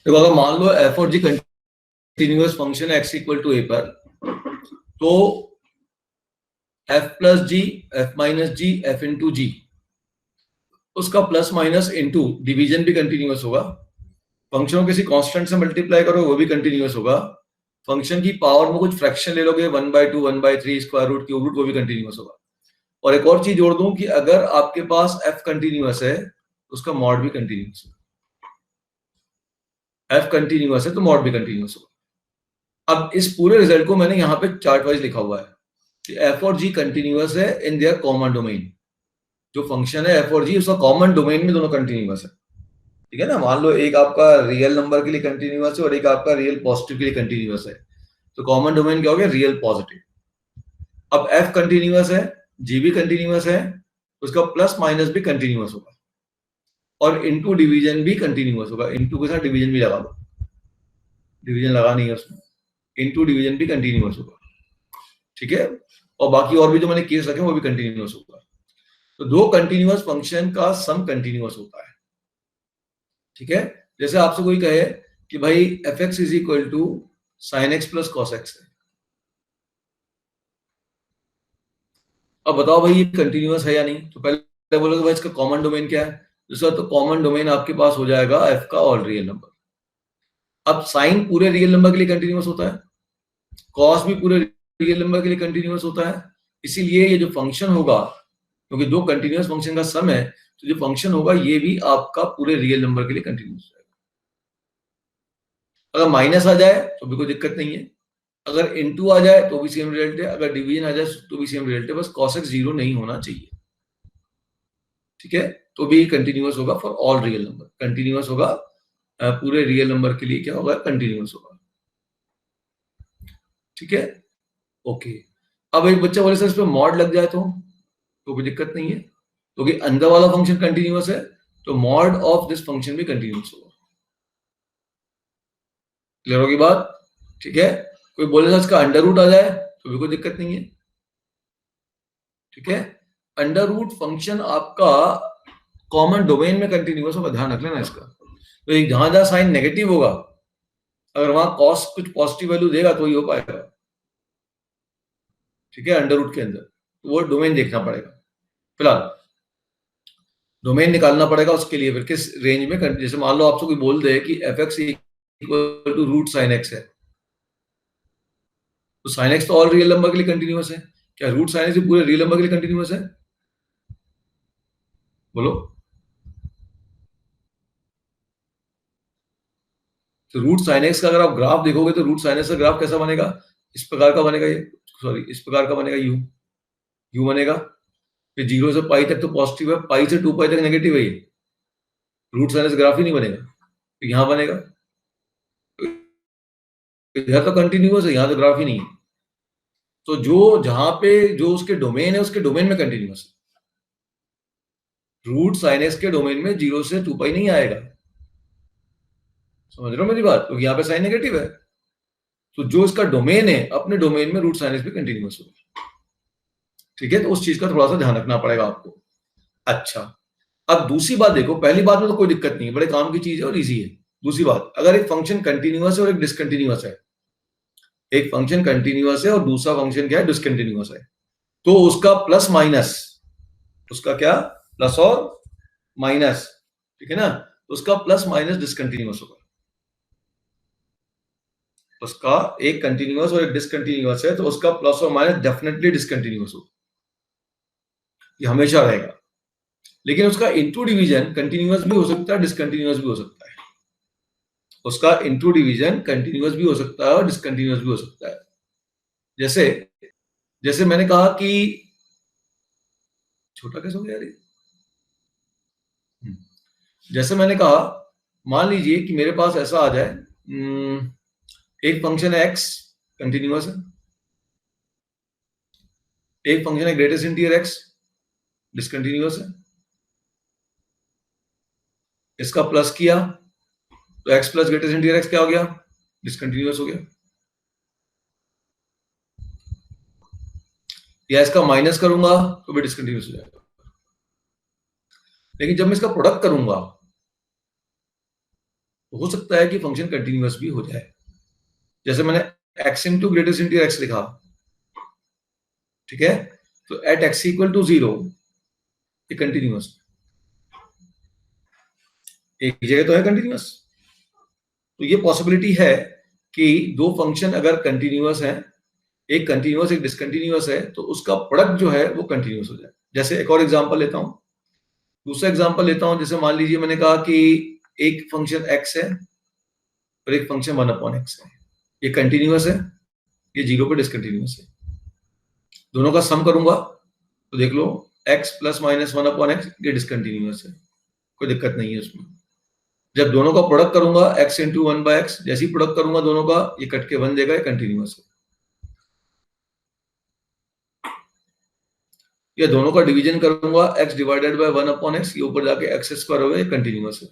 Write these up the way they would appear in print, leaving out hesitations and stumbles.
देखो अगर मान लो एफ और जी कंटिन्यूअस फंक्शन है एक्स इक्वल टू ए पर, तो एफ प्लस जी, एफ माइनस जी, एफ इंटू जी, उसका प्लस माइनस इंटू डिवीजन भी कंटिन्यूअस होगा। फंक्शन को किसी कांस्टेंट से मल्टीप्लाई करो वो भी कंटिन्यूअस होगा। फंक्शन की पावर में कुछ फ्रैक्शन ले लोगे 1/2, 1/3, स्क्वायर रूट, क्यूब रूट, वो भी कंटिन्यूअस होगा। और एक और चीज जोड़ दूं कि अगर आपके पास एफ कंटिन्यूअस है तो उसका मॉड भी कंटिन्यूअस होगा। एफ कंटिन्यूअस है तो मॉड भी कंटिन्यूअस होगा। अब इस पूरे रिजल्ट को मैंने यहाँ पे चार्ट वाइज लिखा हुआ है कि एफ और जी कंटिन्यूअस है इन देयर कॉमन डोमेन। जो फंक्शन है एफ और जी उसका कॉमन डोमेन में दोनों कंटिन्यूअस है। ठीक है ना। मान लो एक आपका रियल नंबर के लिए कंटिन्यूअस है और एक आपका रियल पॉजिटिव के लिए कंटिन्यूअस है, तो कॉमन डोमेन क्या हो गया? Real positive. अब एफ कंटिन्यूअस है, जी भी कंटिन्यूअस है, उसका प्लस माइनस भी कंटिन्यूअस होगा और इनटू डिवीजन भी कंटिन्यूअस होगा। इनटू के साथ डिवीजन भी लगा दो, डिवीजन लगा नहीं है उसमें, इनटू डिवीजन भी कंटिन्यूअस होगा। ठीक है। और बाकी और भी जो मैंने केस रखे वो भी कंटिन्यूअस होगा। तो दो कंटिन्यूअस फंक्शन का सम कंटिन्यूअस होता है। ठीक है। जैसे आपसे कोई कहे कि भाई F X is equal to sine X plus cos X है, अब बताओ भाई ये कंटिन्यूअस है या नहीं। तो पहले बोलोगे भाई इसका कॉमन डोमेन क्या है। दूसरा तो कॉमन डोमेन आपके पास हो जाएगा एफ का ऑल रियल नंबर। अब साइन पूरे रियल नंबर के लिए कंटिन्यूअस होता है, कॉस भी पूरे रियल नंबर के लिए कंटिन्यूअस होता है। इसीलिए ये जो फंक्शन होगा, क्योंकि दो कंटिन्यूअस फंक्शन का सम है, तो जो फंक्शन होगा ये भी आपका पूरे रियल नंबर के लिए कंटिन्यूअस रहेगा। अगर माइनस आ जाए तो भी कोई दिक्कत नहीं है, अगर इनटू आ जाए तो भी सेम रिजल्ट है, अगर डिवीजन आ जाए तो भी सेम रिजल्ट है, बस cos x 0 नहीं होना चाहिए। ठीक है। तो भी कंटिन्यूअस होगा for all real number, continuous होगा पूरे रियल नंबर के लिए, क्या होगा? कंटिन्यूअस होगा। ठीक है। ओके। अब एक बच्चा बोले सर इस पे मॉड लग जाए तो भी दिक्कत नहीं है, क्योंकि अंदर वाला फंक्शन कंटिन्यूअस है तो मॉड ऑफ दिस फंक्शन भी कंटिन्यूअस होगा। क्लियर होगी बात? ठीक है। कोई बोले सर इसका अंडर रूट आ जाए तो भी कोई दिक्कत नहीं है। ठीक है। अंडर रूट फंक्शन आपका कॉमन डोमेन में कंटिन्यूअस होगा, ध्यान रख लेना इसका। तो जहां जहां साइन नेगेटिव होगा, अगर वहां कॉस कुछ पॉजिटिव वैल्यू देगा तो ही हो पाएगा। ठीक है। अंडर रूट के अंदर तो वो डोमेन देखना पड़ेगा, फिलहाल डोमेन निकालना पड़ेगा उसके लिए। फिर किस रेंज में जैसे मान लो आपसे कोई बोल दे कि F X equal to root sine X है, तो साइन एक्स तो ऑल रियल नंबर के लिए कंटिन्यूअस है, क्या रूट साइन एक्स पूरे रियल नंबर के लिए कंटिन्यूअस है? बोलो। तो रूट साइन एक्स का अगर आप ग्राफ देखोगे तो रूट साइन एक्स का ग्राफ कैसा बनेगा? इस प्रकार का बनेगा, ये सॉरी इस प्रकार का बनेगा, यू यू बनेगा। फिर 0 से पाई तक तो पॉजिटिव है, पाई से 2 पाई तक नेगेटिव है, ये रूट साइन एक्स ग्राफ ही नहीं बनेगा। तो यहां बनेगा, इधर तो कंटिन्यूअस है, यहां तो ग्राफ ही नहीं है। तो जो जहां पे जो उसके डोमेन है उसके डोमेन में कंटिन्यूअस है। रूट साइन एक्स के डोमेन में 0 से 2 पाई नहीं आएगा, समझ रहे हो मेरी बात? तो यहाँ पे साइन नेगेटिव है, तो जो इसका डोमेन है अपने डोमेन में रूट साइन एक्स भी कंटिन्यूअस होगा। ठीक है। तो उस चीज का थोड़ा सा ध्यान रखना पड़ेगा आपको। अच्छा, अब दूसरी बात देखो, पहली बात में तो कोई दिक्कत नहीं है, बड़े काम की चीज है और इजी है। दूसरी बात, अगर एक फंक्शन कंटिन्यूअस है और एक डिसकंटिन्यूअस है, एक फंक्शन कंटिन्यूअस है और दूसरा फंक्शन क्या है? डिसकंटिन्यूअस है, तो उसका प्लस माइनस, उसका क्या? प्लस और माइनस। ठीक है ना। तो उसका प्लस माइनस डिसकंटिन्यूअस होगा। उसका एक कंटिन्यूअस और एक डिसकंटिन्यूअस है तो उसका प्लस और माइनस डेफिनेटली डिसकंटिन्यूअस होगा, ये हमेशा रहेगा। लेकिन उसका इनटू डिवीजन कंटिन्यूअस भी हो सकता है, डिसकंटिन्यूअस भी हो सकता है। उसका इनटू डिवीजन कंटिन्यूअस भी हो सकता है और डिसकंटिन्यूअस भी हो सकता है। जैसे जैसे मैंने कहा कि छोटा कैसे हो गया यार? जैसे मैंने कहा, मान लीजिए कि मेरे पास ऐसा आ जाए, एक फंक्शन है एक्स कंटिन्यूअस है, एक फंक्शन है ग्रेटेस्ट इंटीजर एक्स डिसकंटिन्यूअस है। इसका प्लस किया तो x plus greatest integer x क्या हो गया? डिसकंटिन्यूअस हो गया। या इसका माइनस करूंगा तो भी डिसकंटिन्यूअस हो जाएगा। लेकिन जब मैं इसका प्रोडक्ट करूंगा हो सकता है कि फंक्शन कंटिन्यूअस भी हो जाए। जैसे मैंने x into greatest into x लिखा, ठीक है, तो एट x इक्वल टू 0 ये कंटिन्यूअस, एक जगह तो है कंटिन्यूअस। तो ये पॉसिबिलिटी है कि दो फंक्शन अगर कंटिन्यूअस है, एक कंटिन्यूअस एक डिसकंटिन्यूअस है, तो उसका प्रोडक्ट जो है वो कंटिन्यूअस हो जाए। जैसे एक और एग्जांपल लेता हूं, दूसरा एग्जांपल लेता हूं। जैसे मान लीजिए मैंने कहा कि एक फंक्शन x है और एक फंक्शन 1/x है, ये कंटिन्यूअस है, ये 0 पे डिसकंटिन्यूअस है। दोनों का सम करूंगा तो देख लो x प्लस माइनस 1/x ये डिसकंटिन्यूअस है, कोई दिक्कत नहीं है उसमें। जब दोनों का प्रोडक्ट करूंगा x इंटू 1/x, जैसे ही प्रोडक्ट करूंगा दोनों का, ये कट के 1 देगा, ये कंटिन्यूअस है। या दोनों का डिवीजन करूंगा x डिवाइडेड बाय 1/x, ये ऊपर जाके x स्क्वायर होगा, ये कंटिन्यूअस है।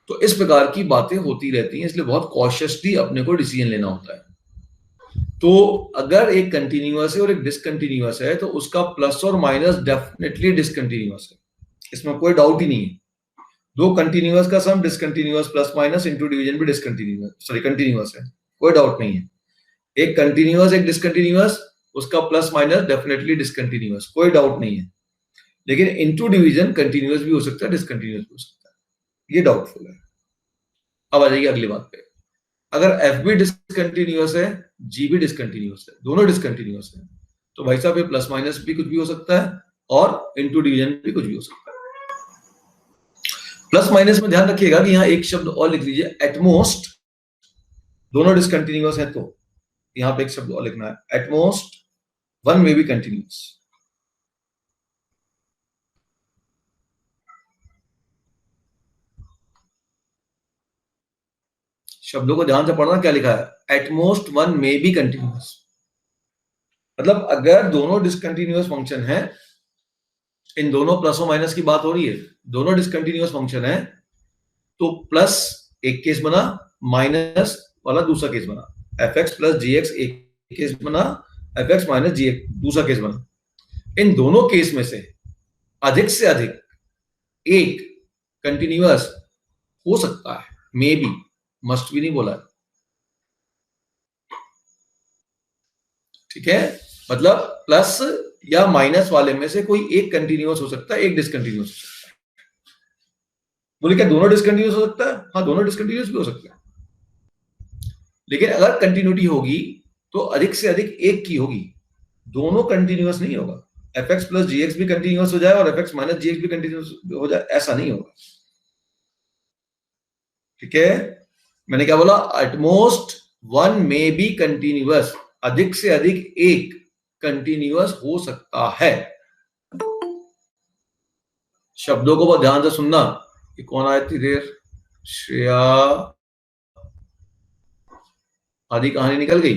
तो इस प्रकार की बातें होती रहती हैं, इसलिए बहुत कॉशियसली अपने को डिसीजन लेना होता है। तो अगर एक कंटिन्यूअस है और एक डिसकंटिन्यूअस है, तो उसका प्लस और माइनस डेफिनेटली डिसकंटिन्यूअस है, इसमें कोई डाउट ही नहीं है। दो कंटिन्यूअस का sum discontinuous plus minus into division भी डिसकंटिन्यूअस, सॉरी कंटिन्यूअस है, कोई डाउट नहीं है। एक कंटिन्यूअस एक डिसकंटिन्यूअस, उसका प्लस माइनस डेफिनेटली डिसकंटिन्यूअस, कोई डाउट नहीं है। लेकिन इंटू डिवीजन कंटिन्यूअस भी हो सकता है, डिसकंटिन्यूअस भी हो सकता है, ये डाउटफुल है। अब आ जाइए अगली बात पे। अगर एफ भी डिसकंटिन्यूअस है, जी भी डिसकंटिन्यूअस है, दोनों डिसकंटिन्यूअस है, तो भाई साहब ये प्लस माइनस भी कुछ भी हो सकता है और इंटू डिवीजन भी कुछ भी हो सकता है। प्लस माइनस में ध्यान रखिएगा कि यहां एक शब्द और लिख लीजिए, एटमोस्ट। दोनों डिसकंटिन्यूअस है तो यहां पे एक शब्द और लिखना है, एटमोस्ट वन में बी कंटिन्यूअस। शब्दों को ध्यान से पढ़ना, क्या लिखा है, एटमोस्ट वन में बी कंटिन्यूअस। मतलब अगर दोनों डिसकंटिन्यूअस फंक्शन है, इन दोनों प्लस और माइनस की बात हो रही है, दोनों डिसकंटिन्यूअस फंक्शन है, तो प्लस एक केस बना, माइनस वाला दूसरा केस बना, एफ एक्स प्लस जी एक्स एक केस बना, एफ एक्स माइनस जी एक्स दूसरा केस बना। इन दोनों केस में से अधिक से अधिक एक कंटिन्यूअस हो सकता है, मे बी, मस्ट भी नहीं बोला, ठीक है। मतलब प्लस या माइनस वाले में से कोई एक कंटिन्यूअस हो सकता है, एक डिसकंटिन्यूअस हो सकता है। बोले क्या दोनों डिसकंटिन्यूअस हो सकता है? हाँ, दोनों डिसकंटिन्यूअस भी हो सकता है, लेकिन अगर कंटिन्यूटी होगी तो अधिक से अधिक एक की होगी, दोनों कंटिन्यूअस नहीं होगा। एफ एक्स प्लस जी एक्स भी कंटिन्यूअस हो जाए और एफ एक्स माइनस जी एक्स भी कंटिन्यूअस हो जाए, ऐसा नहीं होगा, ठीक है। मैंने क्या बोला, एटमोस्ट वन में बी कंटिन्यूअस, अधिक से अधिक एक कंटिन्यूअस हो सकता है। शब्दों को बहुत ध्यान से सुनना। कि कौन आया इतनी देर, श्रेया, आधी कहानी निकल गई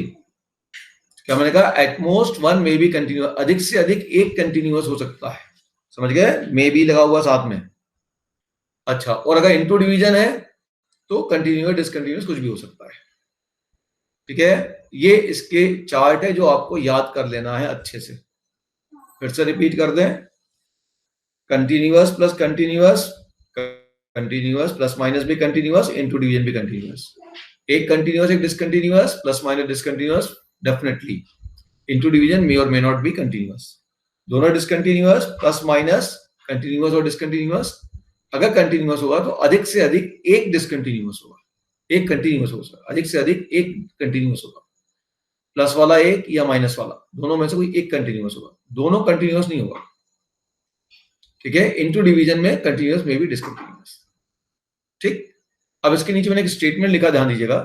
क्या? मैंने कहा एटमोस्ट वन में बी कंटिन्यूअस, अधिक से अधिक एक कंटिन्यूअस हो सकता है, समझ गए, मे बी लगा हुआ साथ में। अच्छा, और अगर इंटू डिवीजन है तो कंटिन्यूअस डिसकंटिन्यूअस कुछ भी हो सकता है, ठीक है। ये इसके चार्ट है जो आपको याद कर लेना है अच्छे से। फिर से रिपीट कर दें, continuous plus continuous, continuous plus minus भी कंटिन्यूअस, इंटू डिवीजन भी कंटिन्यूअस। एक कंटिन्यूअस एक discontinuous, plus minus discontinuous definitely, into division may or may not be continuous. दोनों डिसकंटिन्यूअस, प्लस माइनस कंटिन्यूअस और डिसकंटिन्यूअस। अगर कंटिन्यूअस होगा तो अधिक से अधिक एक डिसकंटिन्यूअस होगा, एक कंटिन्यूअस होगा, अधिक से अधिक एक कंटिन्यूअस होगा, प्लस वाला एक या माइनस वाला, दोनों में से कोई एक कंटिन्यूअस होगा, दोनों कंटिन्यूअस नहीं होगा, ठीक है। इंटू डिवीजन में कंटिन्यूअस में भी डिसकंटिन्यूअस, ठीक। अब इसके नीचे मैंने एक स्टेटमेंट लिखा, ध्यान दीजिएगा,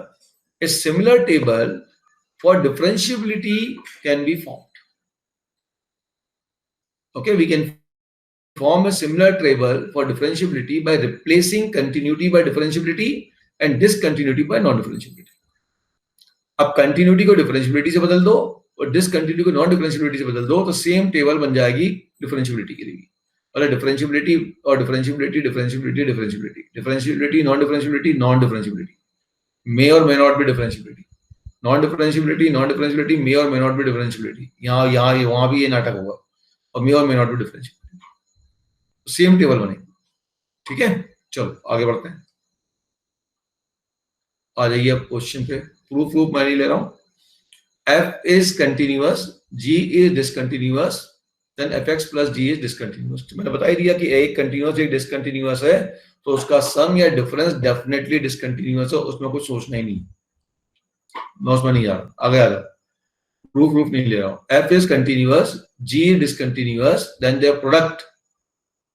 a similar table for differentiability can be formed. Okay, we can form a similar table for differentiability by replacing continuity by differentiability and discontinuity by non-differentiability. अब कंटिन्यूटी को डिफरेंशिएबिलिटी से बदल दो और डिसकंटिन्यूटी को नॉन डिफरेंशिएबिलिटी से बदल दो, तो सेम टेबल बन जाएगी डिफरेंशिएबिलिटी के लिए। और डिफरेंशिएबिलिटी और differentiability, differentiability, differentiability, differentiability, non differentiability, non differentiability, may or may not be differentiability, non differentiability, non differentiability, may or may not be differentiability. यहाँ यहाँ वहां भी ये नाटक होगा, और मे or may not be differentiability, same table बनेगी। ठीक है, चलो आगे बढ़ते हैं। आ जाइए अब क्वेश्चन पे। प्रूफ मैं नहीं ले रहा हूं। f is continuous, g is discontinuous, then fx plus g is discontinuous। तो मैंने बता ही दिया कि एक कंटिन्यूअस एक डिसकंटिन्यूअस है, तो उसका सम या डिफरेंस डेफिनेटली डिसकंटिन्यूअस है, उसमें कुछ सोचना ही नहीं, मैं उसमें नहीं जा रहा। आगे आ जा, प्रूफ नहीं ले रहा हूं। f is continuous, g is discontinuous, then their product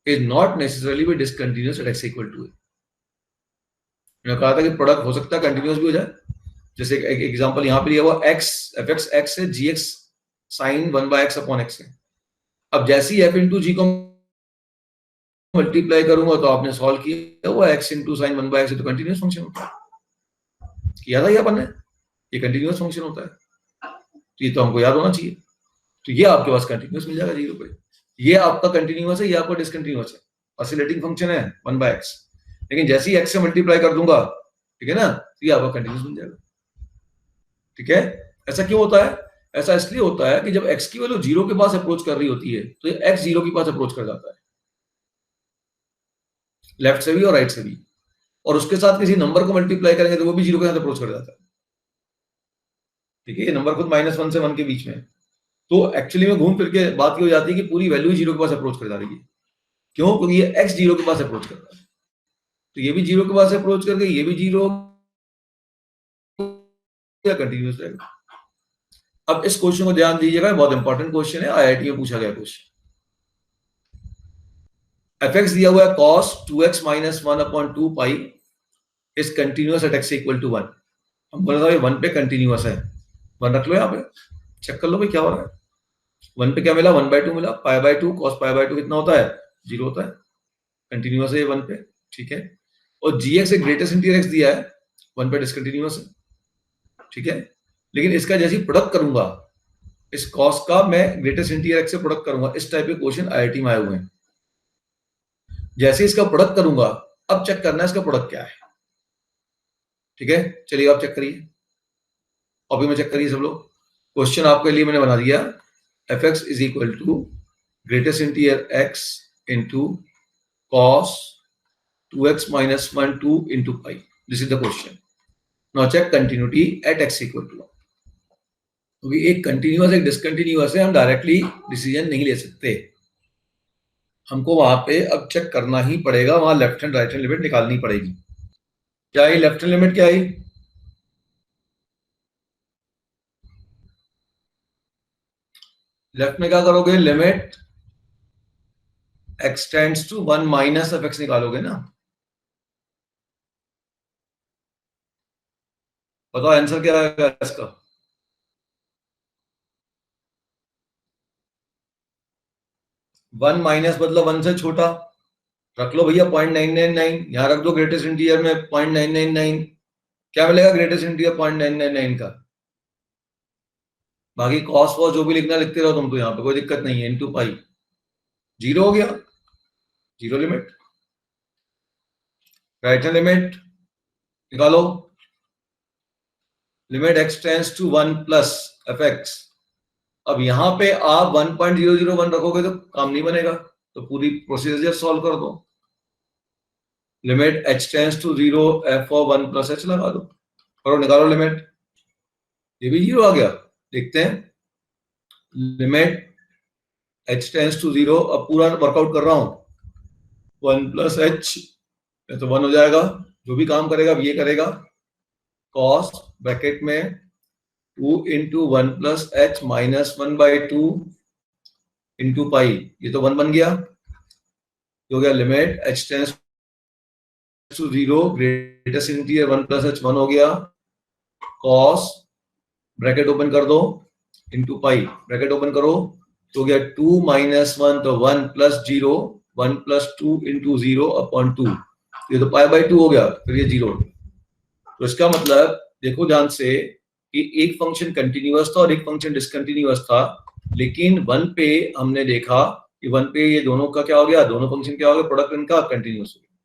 is not necessarily be discontinuous at x equal to a। मैंने कहा था कि प्रोडक्ट हो सकता है कंटिन्यूअस भी हो जाए, जैसे एक एग्जांपल यहां पे लिया हुआ x fx x है, gx sin 1/x upon x है। अब जैसे ही f इंटू जी को मल्टीप्लाई करूंगा तो आपने सॉल्व किया हुआ x इंटू साइन 1/x तो कंटिन्यूअस फंक्शन होता है, किया था ये अपन ने, ये कंटिन्यूअस फंक्शन होता है, तो ये तो हमको याद होना चाहिए। तो ये आपके पास कंटिन्यूअस मिल जाएगा 0 पे। ये आपका कंटिन्यूअस है, ये आपका डिसकंटिन्यूअस है, ऑसिलेटिंग फंक्शन है 1/x, लेकिन जैसे ही x से मल्टीप्लाई कर दूंगा, ठीक है ना, तो ये आपका कंटिन्यूअस बन जाएगा। ठीक है, ऐसा क्यों होता है? ऐसा इसलिए होता है कि जब x की वैल्यू 0 के पास अप्रोच कर रही होती है तो ये x 0 के पास अप्रोच कर जाता है, लेफ्ट से भी और राइट से भी, और उसके साथ किसी नंबर को मल्टीप्लाई करेंगे तो वो भी 0 के साथ अप्रोच कर जाता है। ठीक है, ये नंबर खुद -1 से 1 के बीच में, तो एक्चुअली में घूम फिर के बात ये हो जाती है कि पूरी वैल्यू 0 के पास अप्रोच कर जा रही है। क्यों? क्योंकि ये x 0 के पास अप्रोच कर रहा है, तो ये भी 0 के पास अप्रोच करके ये भी 0 कंटिन्यूअस रहेगा। अब इस क्वेश्चन को ध्यान दीजिएगा, बहुत इंपॉर्टेंट क्वेश्चन है, आईआईटी में पूछा गया क्वेश्चन। fx दिया हुआ है cos 2x minus 1 upon 2 pi is continuous at x equal to 1। हम बोला था 1 पे कंटिन्यूअस है, 1 रख लो यहाँ पे, चेक कर लो भाई क्या हो रहा है। 1 पे क्या मिला? 1/2 मिला, π/2 cos π/2 कितना होता है? 0 होता है, कंटिन्यूअस है ये 1 पे। ठीक है, और gx एक ग्रेटेस्ट इंटीरियर x दिया है, 1 पे डिसकंटिन्यूअस है। ठीक है, लेकिन इसका जैसे प्रोडक्ट करूंगा, इस कॉस का मैं ग्रेटेस्ट इंटीरियर x से प्रोडक्ट करूंगा, इस टाइप के क्वेश्चन आईआईटी में आए हुए हैं। जैसे इसका प्रोडक्ट करूंगा, अब चेक करना है इसका प्रोडक्ट क्या है। ठीक है, चलिए आप चेक करिए, कॉपी में चेक करिए सब लोग। क्वेश्चन आपके लिए मैंने बना दिया, fx is equal to greatest integer x into cos 2x minus 1 2 into pi। This is the question. Now check continuity at x equal to. क्योंकि एक कंटिन्यूअस एक डिसकंटिन्यूअस है, हम डायरेक्टली डिसीजन नहीं ले सकते, हमको वहां पे अब चेक करना ही पड़ेगा, वहां left hand right hand limit निकालनी पड़ेगी। क्या है लेफ्ट हैंड लिमिट? क्या है? लेफ्ट में क्या करोगे? Limit x tends to 1 minus fx निकालोगे ना। बताओ आंसर क्या आएगा इसका? 1 माइनस मतलब 1 से छोटा, रख लो भैया 0.999, यहां रख दो ग्रेटेस्ट इंटीरियर में 0.999, क्या मिलेगा ग्रेटेस्ट इंटीरियर 0.999 का। बाकी कॉस वॉस जो भी लिखना लिखते रहो तुम, तो यहाँ पे कोई दिक्कत नहीं है, इनटू पाई 0 हो गया, 0 लिमिट। राइट हैंड लिमिट निकालो, limit x tends to 1 plus fx। अब यहां पे आप 1.001 रखोगे तो काम नहीं बनेगा, तो पूरी प्रोसीजर सॉल्व कर दो। Limit h tends to 0 f of 1 plus h लगा दो, करो निकालो लिमिट, ये भी 0 आ गया। देखते हैं, लिमिट h टेंड्स टू 0, अब पूरा वर्कआउट कर रहा हूं, 1 प्लस h तो 1 हो जाएगा, जो भी काम करेगा अब ये करेगा, कॉस ब्रैकेट में 2 into 1 plus h minus 1/2 into pi, ये तो 1 बन गया, हो गया limit h tends to 0 greatest integer 1 plus h 1 हो गया, कॉस ब्रैकेट ओपन कर दो इंटू पाई ब्रैकेट ओपन करो, तो गया 2 माइनस 1 तो 1 प्लस 0 1 प्लस 2 इंटू 0 अपॉन 2, ये तो π/2 हो गया, फिर ये 0। तो इसका मतलब देखो ध्यान से कि एक फंक्शन कंटिन्यूअस था और एक फंक्शन डिसकंटिन्यूअस था, लेकिन 1 पे हमने देखा कि 1 पे ये दोनों का क्या हो गया, दोनों फंक्शन क्या हो गया, प्रोडक्ट इनका कंटिन्यूअस हो गया।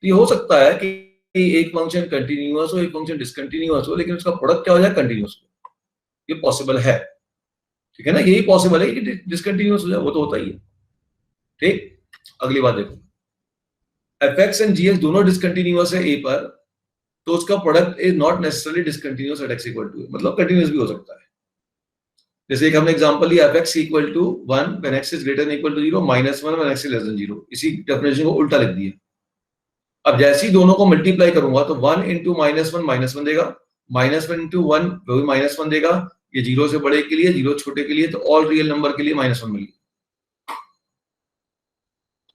तो ये हो सकता है कि एक फंक्शन कंटिन्यूअस हो एक फंक्शन डिसकंटिन्यूअस हो, लेकिन उसका प्रोडक्ट क्या हो जाए, कंटिन्यूअस हो, ये पॉसिबल है। ठीक है ना, यही पॉसिबल है कि डिसकंटिन्यूअस हो जाए, वो तो होता ही है। ठीक, अगली बात देखो, F X and G X दोनों डिसकंटिन्यूअस है ए पर, तो उसका product is not necessarily discontinuous at X equal to, मतलब कंटिन्यूअस भी हो सकता है। जैसे एक हमने एग्जांपल लिया F X equal to 1 when X is greater than equal to 0, -1 when X is less than 0। इसी डेफिनेशन को उल्टा लिख दिया। अब जैसे ही दोनों को मल्टीप्लाई करूंगा तो 1 इंटू -1 देगा, -1 इंटू 1 वो भी -1 देगा। ये 0 से बड़े के लिए, 0 छोटे के लिए, तो ऑल रियल नंबर के लिए -1 मिल गया,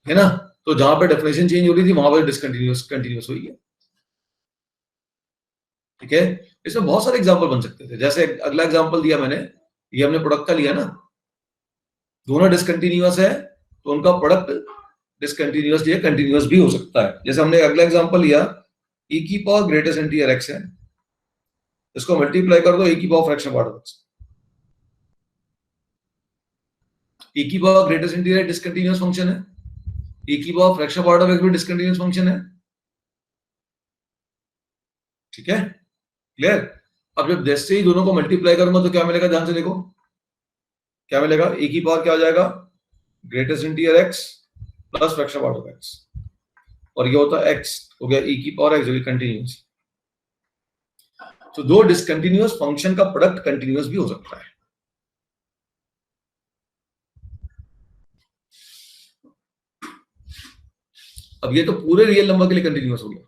है ना। तो जहां पे डेफिनेशन चेंज हो रही थी वहां पर डिसकंटिन्यूअस कंटिन्यूअस हुई है। ठीक है, इसमें बहुत सारे एग्जांपल बन सकते थे। जैसे अगला एग्जांपल दिया मैंने, ये हमने प्रोडक्ट का लिया ना, दोनों डिसकंटिन्यूअस है तो उनका प्रोडक्ट डिसकंटिन्यूअस या कंटिन्यूअस भी हो सकता है। जैसे हमने अगला एग्जांपल लिया, e की पावर ग्रेटेस्ट इंटीजर x है, इसको मल्टीप्लाई कर दो e की power fraction part of x। e की power greatest integer discontinuous function है, e की power fraction part of x भी डिसकंटिन्यूअस फंक्शन है। ठीक है, क्लियर। अब जब जैसे ही दोनों को मल्टीप्लाई करूंगा तो क्या मिलेगा, ध्यान से देखो क्या मिलेगा। e की पावर क्या हो जाएगा, greatest integer x plus fraction part of x, और ये होता है x हो गया e की पावर x जो कि कंटिन्यूअस। तो दो डिसकंटिन्यूअस फंक्शन का प्रोडक्ट कंटिन्यूअस भी हो सकता है। अब ये तो पूरे रियल नंबर के लिए कंटिन्यूअस हो गया,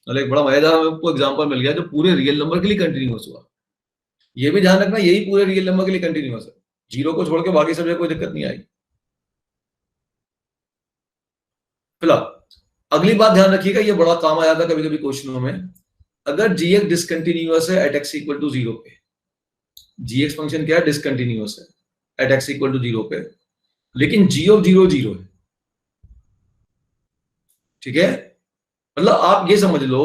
मतलब एक बड़ा मजेदार आपको एग्जांपल मिल गया जो पूरे रियल नंबर के लिए कंटिन्यूअस हुआ। ये भी ध्यान रखना यही पूरे रियल नंबर के लिए कंटिन्यूअस है, जीरो को छोड़ के बाकी सब जगह कोई दिक्कत नहीं आई। फिलहाल अगली बात ध्यान रखिएगा, ये बड़ा काम आया था कभी कभी क्वेश्चनों में। अगर जी एक्स डिसकंटिन्यूअस है एट एक्स इक्वल टू 0 पे, जी एक्स फंक्शन क्या है, डिसकंटिन्यूअस है एट एक्स इक्वल टू 0 पे, लेकिन जी ऑफ 0 0 है। ठीक है, मतलब आप ये समझ लो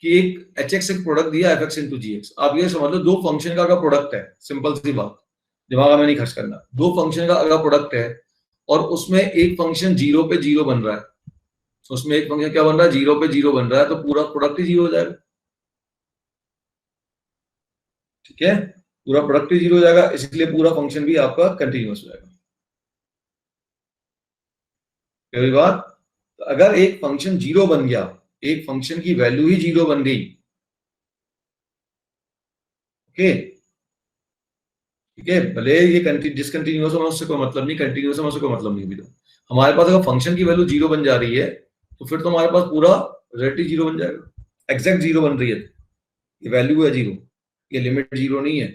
कि एक एच एक्स एक प्रोडक्ट दिया एफ एक्स इंटू जी एक्स, आप ये समझ लो दो फंक्शन का अगर प्रोडक्ट है, सिंपल सी बात, दिमाग में नहीं खर्च करना, दो फंक्शन का अगर प्रोडक्ट है और उसमें एक फंक्शन 0 पे 0 बन रहा है, उसमें एक फंक्शन क्या बन रहा है, 0 पे 0 बन रहा है, तो पूरा प्रोडक्ट ही 0 हो जाएगा। ठीक है, पूरा प्रोडक्ट ही 0 हो जाएगा, इसलिए पूरा फंक्शन भी आपका कंटिन्यूअस हो जाएगा। पहली बात, तो अगर एक फंक्शन 0 बन गया, एक फंक्शन की वैल्यू ही 0 बन गई, ओके, ठीक है, भले ये डिसकंटिन्यूअस हो उससे कोई मतलब नहीं, कंटिन्यूअस हो उससे कोई मतलब नहीं। अभी तो हमारे पास अगर फंक्शन की वैल्यू 0 बन जा रही है तो फिर तो हमारे पास पूरा रिजल्ट 0 बन जाएगा, एग्जैक्ट 0 बन रही है, ये वैल्यू है 0, ये लिमिट 0 नहीं है,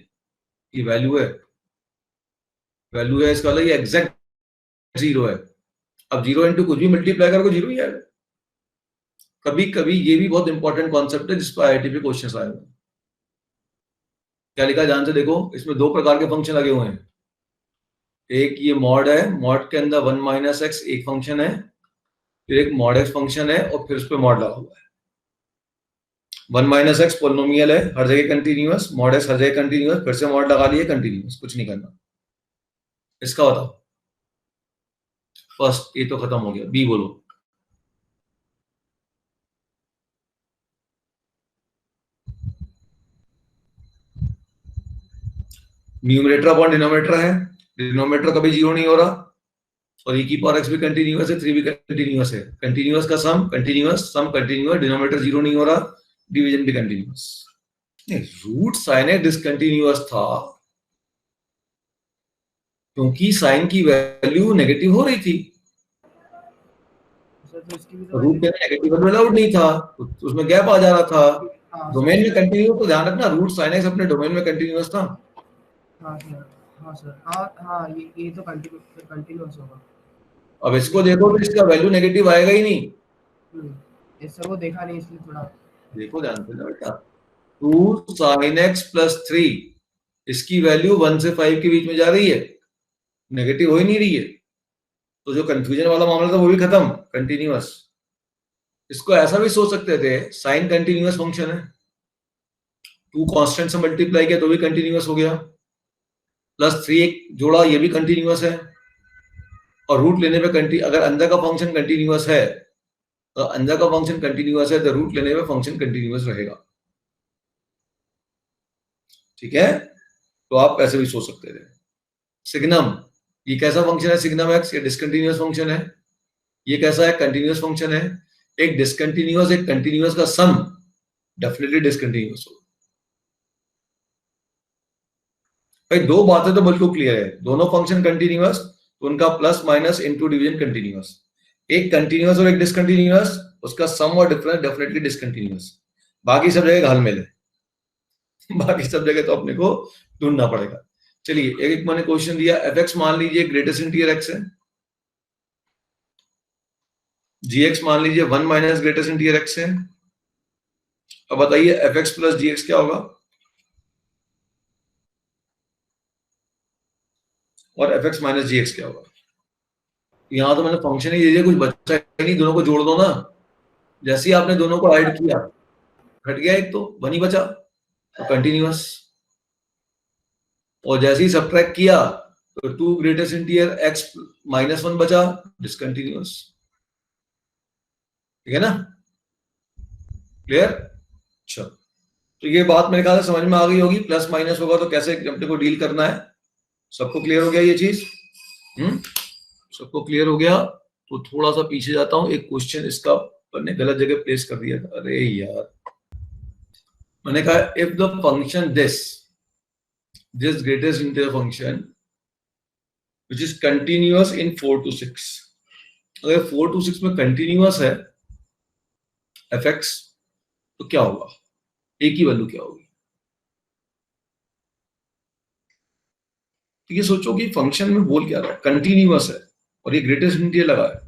ये वैल्यू है, वैल्यू है इसका मतलब ये एग्जैक्ट 0 है। अब 0 इंटू कुछ भी मल्टीप्लाई करोगे 0 ही आएगा। कभी कभी ये भी बहुत इंपॉर्टेंट कॉन्सेप्ट है जिस पर आईआईटी पे क्वेश्चन आए हुए। क्या लिखा है ध्यान से देखो, इसमें दो प्रकार के फंक्शन लगे हुए हैं। एक ये मॉड है, मॉड के अंदर 1 माइनस एक्स एक फंक्शन है, फिर एक मॉड एक्स फंक्शन है और फिर उस पर मॉड लगा हुआ है। 1 माइनस एक्स पोलिनोमियल है, हर जगह कंटिन्यूअस, मॉड एक्स हर जगह कंटिन्यूअस, फिर से मॉड लगा लिए कंटिन्यूअस, कुछ नहीं करना। इसका बताओ, फर्स्ट ए तो खत्म हो गया, बी बोलो। न्यूमरेटर अपॉन डिनोमिनेटर है, डिनोमिनेटर कभी 0 नहीं हो रहा, और e की पावर x भी कंटिन्यूअस है, 3 भी कंटिन्यूअस है, कंटिन्यूअस का sum continuous, sum continuous, denominator 0 नहीं हो रहा, डिवीजन भी continuous. Root sine X discontinuous था क्योंकि साइन की वैल्यू नेगेटिव हो रही थी, रूट में नेगेटिव वैल्यू अलाउड नहीं था, तो उसमें गैप आ जा रहा था। डोमेन में कंटिन्यू, तो ध्यान रखना रूट साइन एक्स अपने डोमेन में कंटिन्यूअस था। हाँ सर, हाँ सर, हाँ हाँ, ये तो कंटिन्यूअस होगा। अब इसको देखो तो इसका वैल्यू नेगेटिव आएगा ही नहीं। इससे वो देखा नहीं इसलिए थोड़ा देखो ध्यान से बेटा, 2 sin x प्लस 3, इसकी वैल्यू 1 से 5 के बीच में जा रही है, नेगेटिव हो ही नहीं रही है, तो जो कंफ्यूजन वाला मामला था वो भी खत्म, कंटिन्यूअस। इसको ऐसा भी सोच सकते थे, साइन कंटिन्यूअस फंक्शन है, 2 कांस्टेंट से मल्टीप्लाई किया तो भी कंटिन्यूअस हो गया, प्लस 3 जोड़ा ये भी कंटिन्यूअस है, और रूट लेने पे अगर अंदर का फंक्शन कंटिन्यूअस है तो अंदर का फंक्शन कंटिन्यूअस है तो रूट लेने पे फंक्शन कंटिन्यूअस रहेगा। ठीक है, तो आप ऐसे भी सोच सकते थे। सिग्नम, ये कैसा फंक्शन है सिग्नम एक्स, ये डिसकंटिन्यूअस फंक्शन है, ये कैसा है? कंटिन्यूअस फंक्शन है। एक डिसकंटिन्यूअस एक कंटिन्यूअस का सम डेफिनेटली डिसकंटिन्यूअस हो। भाई दो बातें तो बिल्कुल क्लियर है, दोनों फंक्शन कंटिन्यूअस तो उनका plus minus into division continuous. एक कंटिन्यूअस और एक डिसकंटिन्यूअस, उसका सम और डिफरेंस डेफिनेटली डिसकंटिन्यूअस। बाकी सब जगह घालमेल है बाकी सब जगह तो अपने को ढूंढना पड़ेगा। चलिए एक मैंने क्वेश्चन दिया, एफ एक्स मान लीजिए ग्रेटेस्ट इंटीजर एक्स है, जी एक्स मान लीजिए 1 माइनस ग्रेटेस्ट इंटीजर एक्स है। अब बताइए एफ एक्स प्लस जी एक्स क्या होगा और एफ एक्स माइनस जी एक्स क्या होगा। यहां तो मैंने फंक्शन ही दे दिया, कुछ बचा ही नहीं, दोनों को जोड़ दो ना। जैसे ही आपने दोनों को ऐड किया घट गया एक, तो वन ही बचा, तो कंटिन्यूअस। और जैसे ही सब्ट्रैक्ट किया तो 2 ग्रेटेस्ट इंटीजर एक्स माइनस 1 बचा, डिसकंटिन्यूअस। ठीक है ना, क्लियर? अच्छा, तो ये बात मेरे ख्याल से समझ में आ गई होगी, प्लस माइनस होगा तो कैसे अपने को डील करना है। सबको क्लियर हो गया ये चीज? सबको क्लियर हो गया? तो थोड़ा सा पीछे जाता हूं, एक क्वेश्चन इसका मैंने गलत जगह प्लेस कर दिया था। अरे यार, मैंने कहा if the function this greatest integer function which is continuous in 4 to 6, अगर 4 to 6 में कंटिन्यूअस है एफ एक्स, तो क्या होगा? ए की वैल्यू क्या होगी? तो ये सोचो कि फंक्शन में बोल क्या रहा है, कंटिन्यूअस है और ये ग्रेटेस्ट इंटीजर लगा है।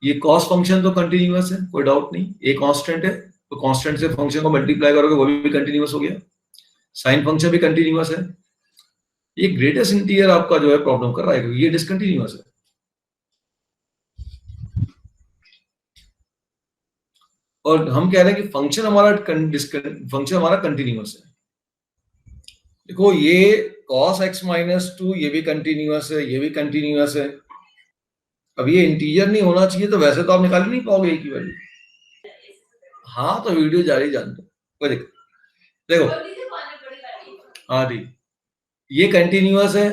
ये कॉस फंक्शन तो कंटिन्यूअस है, कोई डाउट नहीं, ए कांस्टेंट है तो कांस्टेंट से फंक्शन को मल्टीप्लाई करोगे वो भी कंटिन्यूअस हो गया। साइन फंक्शन भी कंटिन्यूअस है। ये ग्रेटेस्ट इंटीजर आपका जो है प्रॉब्लम कर रहा है, ये डिसकंटिन्यूअस है। और हम कह रहे हैं कि फंक्शन हमारा कंटिन्यूअस है। देखो ये cos x माइनस 2 ये भी कंटिन्यूअस है, ये भी कंटिन्यूअस है। अब ये इंटीजर नहीं होना चाहिए तो वैसे तो आप निकाल नहीं पाओगे ए की वैल्यू। हाँ तो वीडियो जारी जान दो, कोई दिक्कत। देखो हाँ ठीक, ये कंटिन्यूअस है,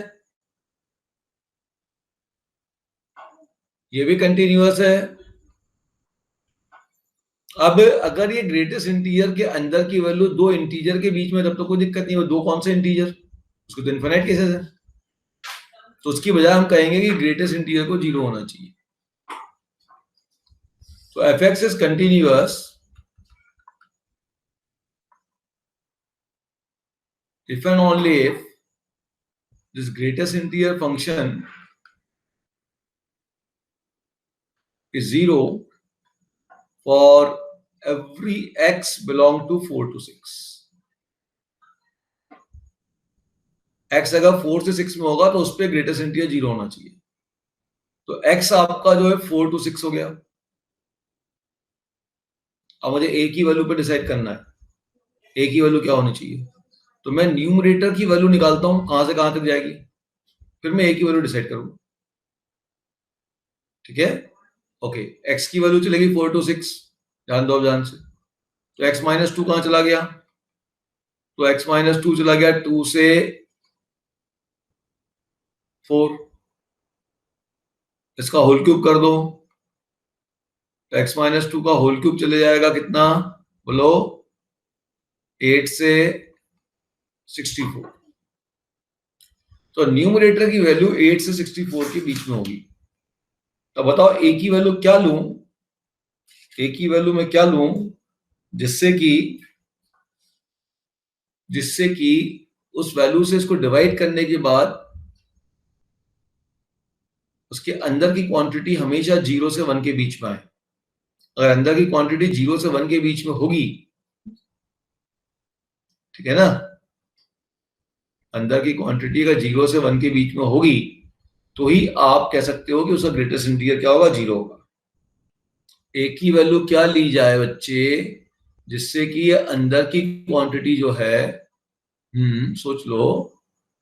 ये भी कंटिन्यूअस है। अब अगर ये ग्रेटेस्ट इंटीजर के अंदर की वैल्यू दो इंटीजर के बीच में, तब तो कोई दिक्कत नहीं है। दो कौन से इंटीजर, उसको तो इनफिनिट केसेस है, तो उसकी बजाय हम कहेंगे कि ग्रेटेस्ट इंटीजर को 0 होना चाहिए। तो F X is continuous if and only if this greatest integer function is 0 for every x belong to 4 to 6. x अगर 4 से 6 में होगा तो उस पर ग्रेटेस्ट इंटीजर 0 होना चाहिए। तो x आपका जो है 4 to 6 हो गया। अब मुझे a की वैल्यू पे डिसाइड करना है, a की वैल्यू क्या होनी चाहिए। तो मैं न्यूमरेटर की वैल्यू निकालता हूं, कहां से कहां तक जाएगी, फिर मैं a की वैल्यू डिसाइड करूंगा। ठीक है, ओके। x की वैल्यू चलेगी 4 to 6, ध्यान दो ध्यान से। तो x माइनस 2 कहां चला गया, तो x माइनस 2 चला गया 2 से 4, इसका होल क्यूब कर दो, तो x माइनस 2 का होल क्यूब चले जाएगा कितना, बोलो 8 से 64। तो न्यूमरेटर की वैल्यू 8 से 64 के बीच में होगी। तो बताओ a की वैल्यू क्या लूं, a की वैल्यू में क्या लूं जिससे कि उस वैल्यू से इसको डिवाइड करने के बाद उसके अंदर की क्वांटिटी हमेशा 0 से 1 के बीच में आए। अगर अंदर की क्वांटिटी 0 से 1 के बीच में होगी, ठीक है ना, अंदर की क्वांटिटी अगर 0 से 1 के बीच में होगी तो ही आप कह सकते हो कि उसका ग्रेटेस्ट इंटीजर क्या होगा, 0 होगा। a की वैल्यू क्या ली जाए बच्चे, जिससे कि अंदर की क्वांटिटी जो है, सोच लो,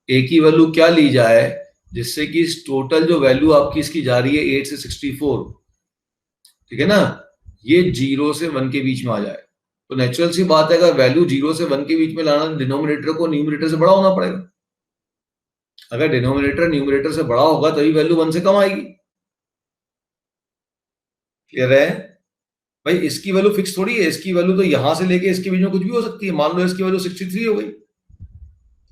a की वैल्यू क्या ली जाए जिससे कि इस टोटल जो वैल्यू आपकी इसकी जा रही है 8 से 64, ठीक है ना, ये 0 से 1 के बीच में आ जाए। तो नेचुरल सी बात है, अगर वैल्यू 0 से 1 के बीच में लाना, डिनोमिनेटर को न्यूमरेटर से बड़ा होना पड़ेगा। अगर डिनोमिनेटर न्यूमरेटर से बड़ा होगा तभी वैल्यू 1 से कम आएगी। क्लियर है भाई? इसकी वैल्यू फिक्स थोड़ी है, इसकी वैल्यू तो यहां से लेके इसके बीच में कुछ भी हो सकती है। मान लो इसकी वैल्यू 63 हो गई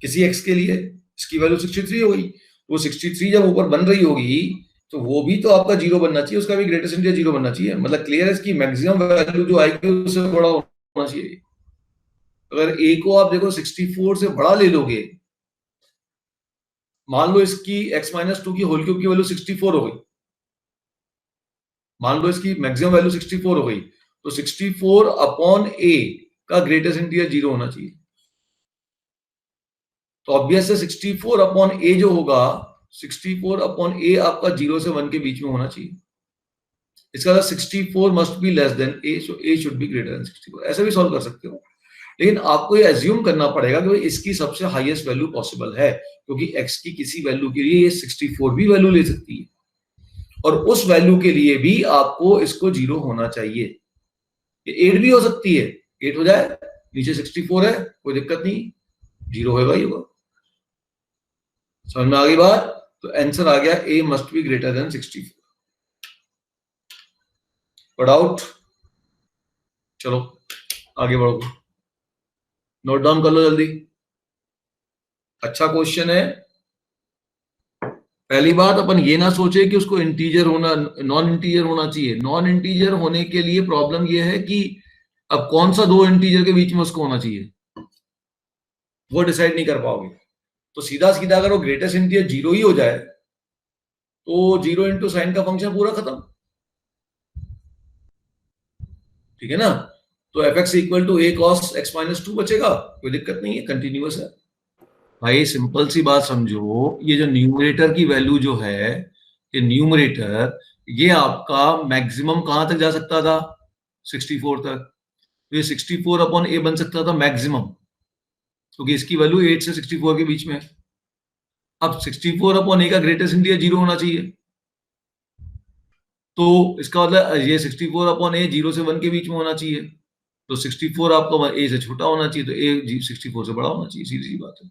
किसी एक्स के लिए, इसकी वैल्यू 63 हो गई, वो 63 जब ऊपर बन रही होगी तो वो भी तो आपका 0 बनना चाहिए, उसका भी ग्रेटेस्ट इंटीजर 0 बनना चाहिए। मतलब क्लियर है, इसकी मैक्सिमम वैल्यू जो आएगी उससे बड़ा होना चाहिए। अगर a को आप देखो 64 से बड़ा ले लोगे, मान लो इसकी x-2 की होल क्यूब की वैल्यू 64 हो गई, मान लो इसकी मैक्सिमम वैल्यू 64 हो गई, तो 64 अपॉन a का ग्रेटेस्ट इंटीजर 0 होना चाहिए। तो ऑब्वियस है 64 अपॉन a जो होगा, 64 अपॉन a आपका 0 से 1 के बीच में होना चाहिए। इसका मतलब 64 must be less than a, so a should be greater than 64। ऐसे भी सॉल्व कर सकते हो, लेकिन आपको ये एज्यूम करना पड़ेगा कि भाई इसकी सबसे हाईएस्ट वैल्यू पॉसिबल है, क्योंकि x की किसी वैल्यू के लिए ये 64 भी वैल्यू ले सकती है, और उस वैल्यू के लिए भी आपको इसको 0 होना चाहिए। ये 8 भी हो सकती है, 8 हो जाए, नीचे 64 है, कोई दिक्कत नहीं, 0 होगा ही होगा। समझ में आ गई बात? तो आंसर आ गया a must be greater than 64। Doubt? चलो आगे बढ़ो, नोट डाउन कर लो जल्दी। अच्छा क्वेश्चन है। पहली बात, अपन ये ना सोचे कि उसको इंटीजर होना, नॉन इंटीजर होना चाहिए। नॉन इंटीजर होने के लिए प्रॉब्लम ये है कि अब कौन सा दो इंटीजर के बीच में उसको होना चाहिए वो डिसाइड नहीं कर पाओगे। तो सीधा सीधा अगर वो ग्रेटेस्ट इंटीजर 0 ही हो जाए तो 0 इंटू साइन का फंक्शन पूरा खत्म, ठीक है ना? तो F X equal to A cos x-2 बचेगा, कोई दिक्कत नहीं है, कंटिन्यूअस है। भाई सिंपल सी बात समझो, ये जो न्यूमरेटर की वैल्यू जो है, ये न्यूमरेटर, ये आपका मैक्सिमम कहां तक जा सकता था? 64 तक। तो ये 64 अपॉन ए बन सकता था मैक्सिमम, क्योंकि इसकी वैल्यू 8 से 64 के बीच में है। अब 64 अपॉन ए का ग्रेटेस्ट इंटीजर 0 होना चाहिए, तो इसका मतलब ये 64 अपॉन ए 0 से 1 के बीच में होना चाहिए, तो 64 आपका ए से छोटा होना चाहिए, तो ए 64 से बड़ा होना चाहिए, सीधी सी बात है।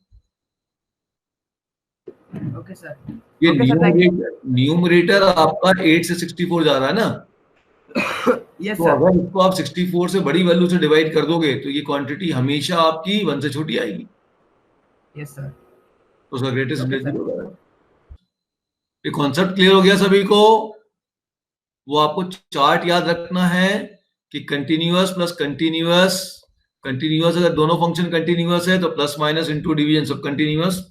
Okay sir. ये ओके सर, न्यूमरेटर आपका 8 से 64 जा रहा है ना? यस तो सर। अगर इसको आप 64 से बड़ी वैल्यू से डिवाइड कर दोगे तो ये क्वांटिटी हमेशा आपकी 1 से छोटी आएगी, यस सर। तो उसका ग्रेटेस्ट ओके इंटीजर सर। 0 होगा। ये कॉन्सेप्ट क्लियर हो गया सभी को? वो आपको चार्ट याद रखना है कि कंटिन्यूअस प्लस कंटिन्यूअस, कंटिन्यूअस अगर दोनों फंक्शन कंटिन्यूअस है तो प्लस माइनस इंटू डिवीजन सब कंटिन्यूअस,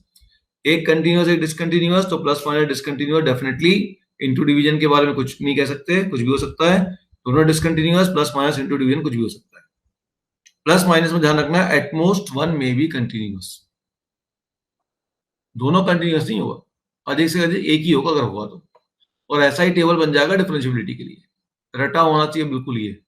एक कंटिन्यूअस एक डिसकंटिन्यूअस तो plus minus discontinuous definitely, into division के बारे में कुछ नहीं कह सकते, कुछ भी हो सकता है। दोनों discontinuous, plus minus into division कुछ भी हो सकता है। प्लस माइनस में ध्यान रखना है, एटमोस्ट वन में बी कंटिन्यूअस, दोनों कंटिन्यूअस नहीं होगा, अधिक से अधिक एक ही होगा अगर होगा तो। और ऐसा ही टेबल बन जाएगा डिफरेंशियबिलिटी के लिए, रटा होना चाहिए बिल्कुल ये।